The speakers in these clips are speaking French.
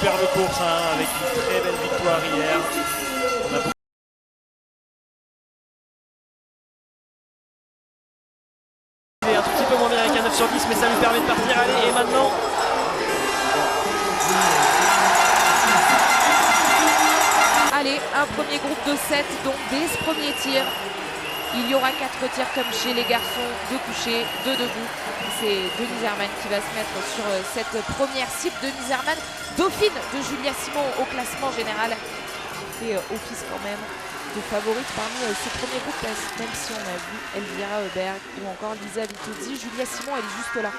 superbe course hein, avec une très belle victoire hier. On a beaucoup... un tout petit peu moins bien avec un 9 sur 10, mais ça lui permet de partir. Allez, et maintenant... Allez, un premier groupe de 7, donc dès ce premier tir, il y aura 4 tirs comme chez les garçons, 2 couchés, 2 debout. C'est Denise Herrmann qui va se mettre sur cette première cible. Denise Herrmann, dauphine de Julia Simon au classement général, qui fait office quand même de favorite parmi ce premier groupe, même si on a vu Elvira Heuberg ou encore Lisa Vitozzi. Julia Simon, elle est juste là.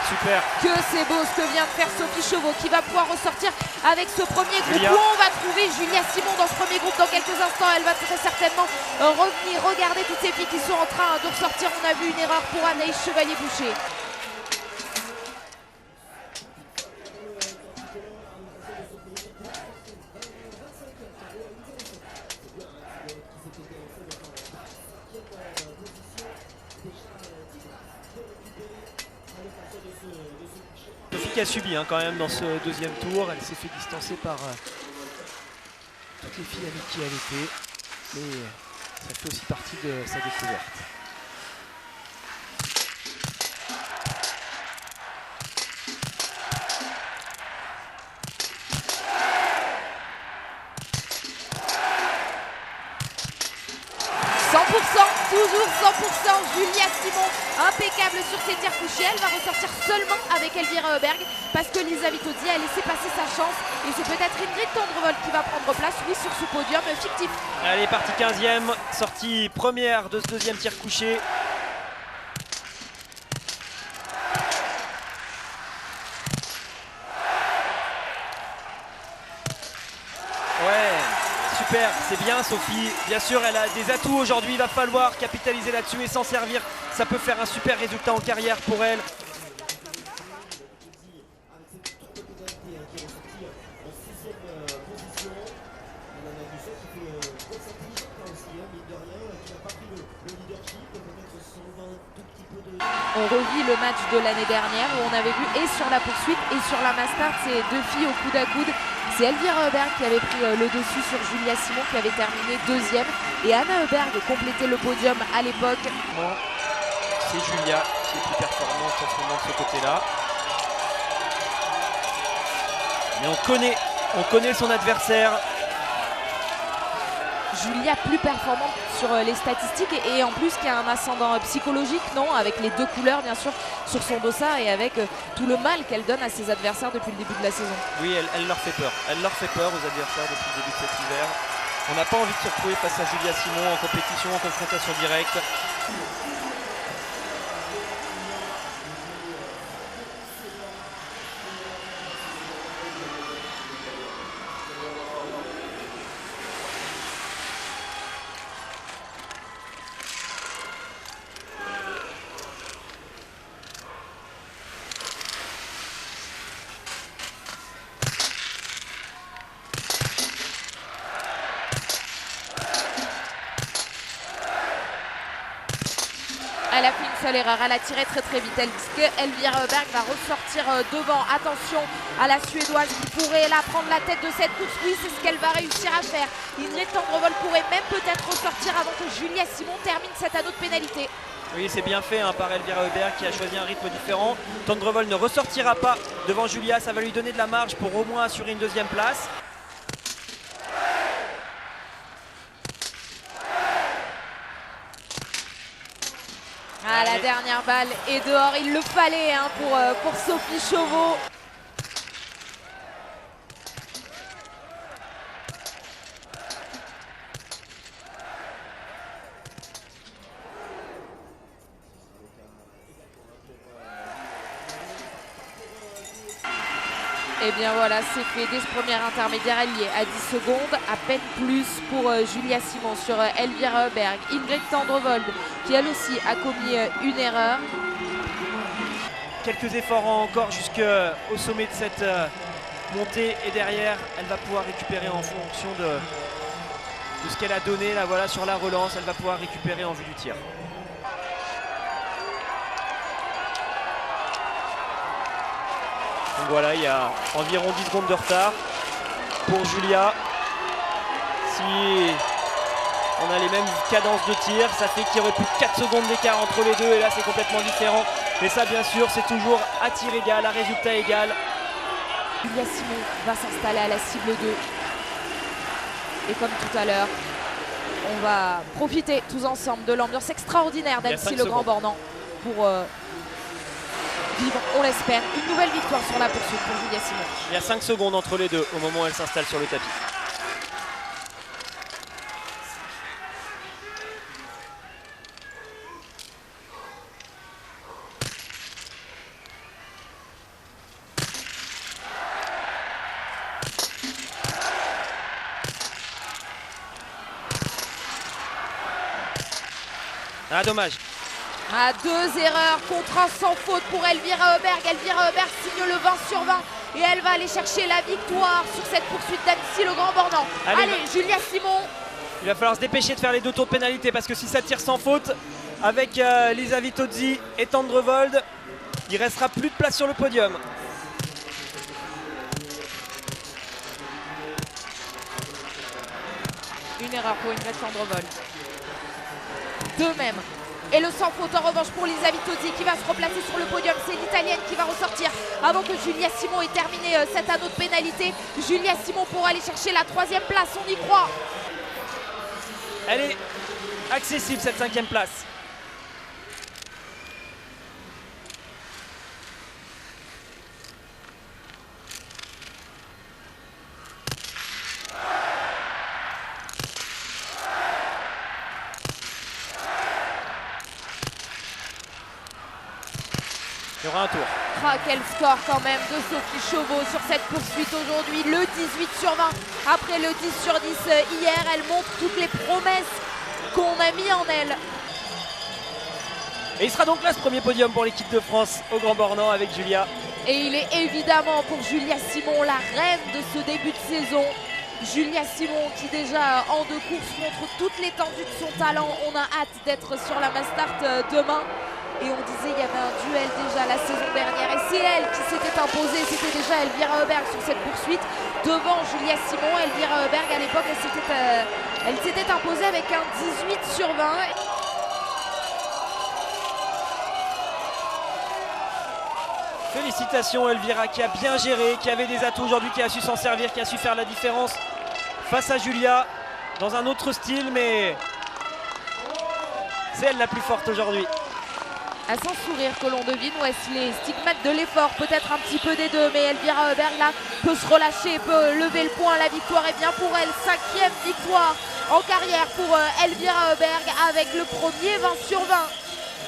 Super. Que c'est beau ce que vient de faire Sophie Chauveau, qui va pouvoir ressortir avec ce premier groupe Julia. où on va trouver Julia Simon dans ce premier groupe dans quelques instants. Elle va très certainement revenir regarder toutes ces filles qui sont en train de ressortir. On a vu une erreur pour Anaïs Chevalier-Boucher. Sophie qui a subi hein, quand même dans ce deuxième tour. Elle s'est fait distancer par toutes les filles avec qui elle était. Mais ça fait aussi partie de sa découverte. Toujours 100%, Julia Simon, impeccable sur ses tirs couchés. Elle va ressortir seulement avec Elvira Heuberg parce que Lisa Vitozzi a laissé passer sa chance. Et c'est peut-être Ingrid Tendrevol qui va prendre place, oui, sur ce podium fictif. Elle est partie 15e, sortie première de ce deuxième tir couché. Ouais, super, c'est bien Sophie. Bien sûr, elle a des atouts aujourd'hui. Il va falloir capitaliser là-dessus et s'en servir. Ça peut faire un super résultat en carrière pour elle. On revit le match de l'année dernière où on avait vu et sur la poursuite et sur la master ces deux filles au coude à coude. C'est Elvira Heuberg qui avait pris le dessus sur Julia Simon qui avait terminé deuxième. Et Anna Heuberg complétait le podium à l'époque. Bon, c'est Julia qui est plus performante en ce moment de ce côté-là. Mais on connaît son adversaire. Julia plus performante sur les statistiques et en plus qui a un ascendant psychologique, non, avec les deux couleurs bien sûr sur son dossard et avec tout le mal qu'elle donne à ses adversaires depuis le début de la saison. Oui, elle leur fait peur. Elle leur fait peur aux adversaires depuis le début de cet hiver. On n'a pas envie de se retrouver face à Julia Simon en compétition, en confrontation directe. Elle a fait une seule erreur, elle a tiré très vite. Elvira Heuberg va ressortir devant. Attention à la Suédoise qui pourrait là prendre la tête de cette course. Oui, c'est ce qu'elle va réussir à faire. Ingrid Tendrevol pourrait même peut-être ressortir avant que Julia Simon termine cet anneau de pénalité. Oui, c'est bien fait hein, par Elvira Heuberg qui a choisi un rythme différent. Tendrevol ne ressortira pas devant Julia, ça va lui donner de la marge pour au moins assurer une deuxième place. Ah, la dernière balle est dehors, il le fallait hein, pour Sophie Chauveau. Et bien voilà, c'est fait dès ce premier intermédiaire allié à 10 secondes, à peine plus pour Julia Simon sur Elvira Heuberg. Ingrid Tendrevold qui elle aussi a commis une erreur. Quelques efforts encore jusqu'au sommet de cette montée et derrière elle va pouvoir récupérer en fonction de ce qu'elle a donné là, voilà, sur la relance, elle va pouvoir récupérer en vue du tir. Donc voilà, il y a environ 10 secondes de retard pour Julia. Si on a les mêmes cadences de tir, ça fait qu'il y aurait plus de 4 secondes d'écart entre les deux et là c'est complètement différent. Mais ça bien sûr c'est toujours à tir égal, à résultat égal. Julia Simon va s'installer à la cible 2. Et comme tout à l'heure, on va profiter tous ensemble de l'ambiance extraordinaire d'Annecy le Grand Bornand pour vivre, on l'espère, une nouvelle victoire sur la poursuite pour Julia Simon. Il y a 5 secondes entre les deux au moment où elle s'installe sur le tapis. Ah dommage. À 2 erreurs contre un sans faute pour Elvira Heuberg. Elvira Heuberg signe le 20 sur 20 et elle va aller chercher la victoire sur cette poursuite d'Annecy le Grand Bornand. Allez, Julia Simon. Il va falloir se dépêcher de faire les 2 tours de pénalité parce que si ça tire sans faute avec Lisa Vitozzi et Tendrevold, il restera plus de place sur le podium. Une erreur pour Ingrid Tendrevold. 2 même. Et le sans faute en revanche pour Lisa Vitozzi qui va se replacer sur le podium. C'est l'Italienne qui va ressortir avant que Julia Simon ait terminé cet anneau de pénalité. Julia Simon pour aller chercher la 3e place, on y croit. Elle est accessible cette 5e place. Il y aura un tour. Ah, quel score quand même de Sophie Chauveau sur cette poursuite aujourd'hui. Le 18 sur 20 après le 10 sur 10 hier. Elle montre toutes les promesses qu'on a mis en elle. Et il sera donc là ce premier podium pour l'équipe de France au Grand Bornand avec Julia. Et il est évidemment pour Julia Simon la reine de ce début de saison. Julia Simon qui déjà en 2 courses montre toute l'étendue de son talent. On a hâte d'être sur la Mastart demain. Et on disait il y avait un duel déjà la saison dernière et c'est elle qui s'était imposée, c'était déjà Elvira Heuberg sur cette poursuite devant Julia Simon. Elvira Heuberg à l'époque elle s'était imposée avec un 18 sur 20. Félicitations Elvira qui a bien géré, qui avait des atouts aujourd'hui, qui a su s'en servir, qui a su faire la différence face à Julia dans un autre style, mais c'est elle la plus forte aujourd'hui. À son sourire que l'on devine Wesley, stigmate de l'effort, peut-être un petit peu des deux, mais Elvira Heuberg là peut se relâcher, peut lever le poing. La victoire est bien pour elle, 5e victoire en carrière pour Elvira Heuberg avec le premier 20 sur 20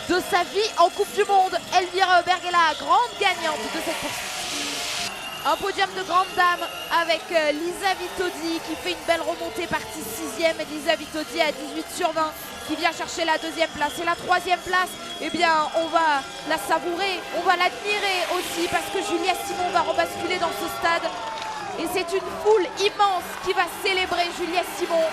de sa vie en Coupe du Monde. Elvira Heuberg est la grande gagnante de cette poursuite. Un podium de grande dame avec Lisa Vitozzi qui fait une belle remontée, partie 6e. Lisa Vitozzi à 18 sur 20 qui vient chercher la 2e place. Et la 3e place, eh bien, on va la savourer, on va l'admirer aussi parce que Julia Simon va rebasculer dans ce stade. Et c'est une foule immense qui va célébrer Julia Simon.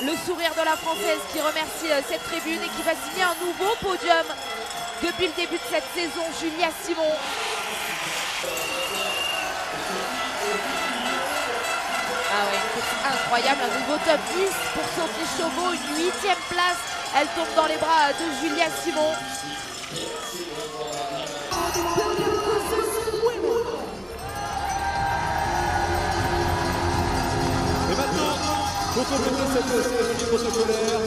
Le sourire de la Française qui remercie cette tribune et qui va signer un nouveau podium depuis le début de cette saison, Julia Simon. Ah ouais, une course incroyable, un nouveau top 10 pour Sophie Chauveau, une 8e place. Elle tombe dans les bras de Julia Simon. Et maintenant, pour compléter cette cérémonie protocolaire,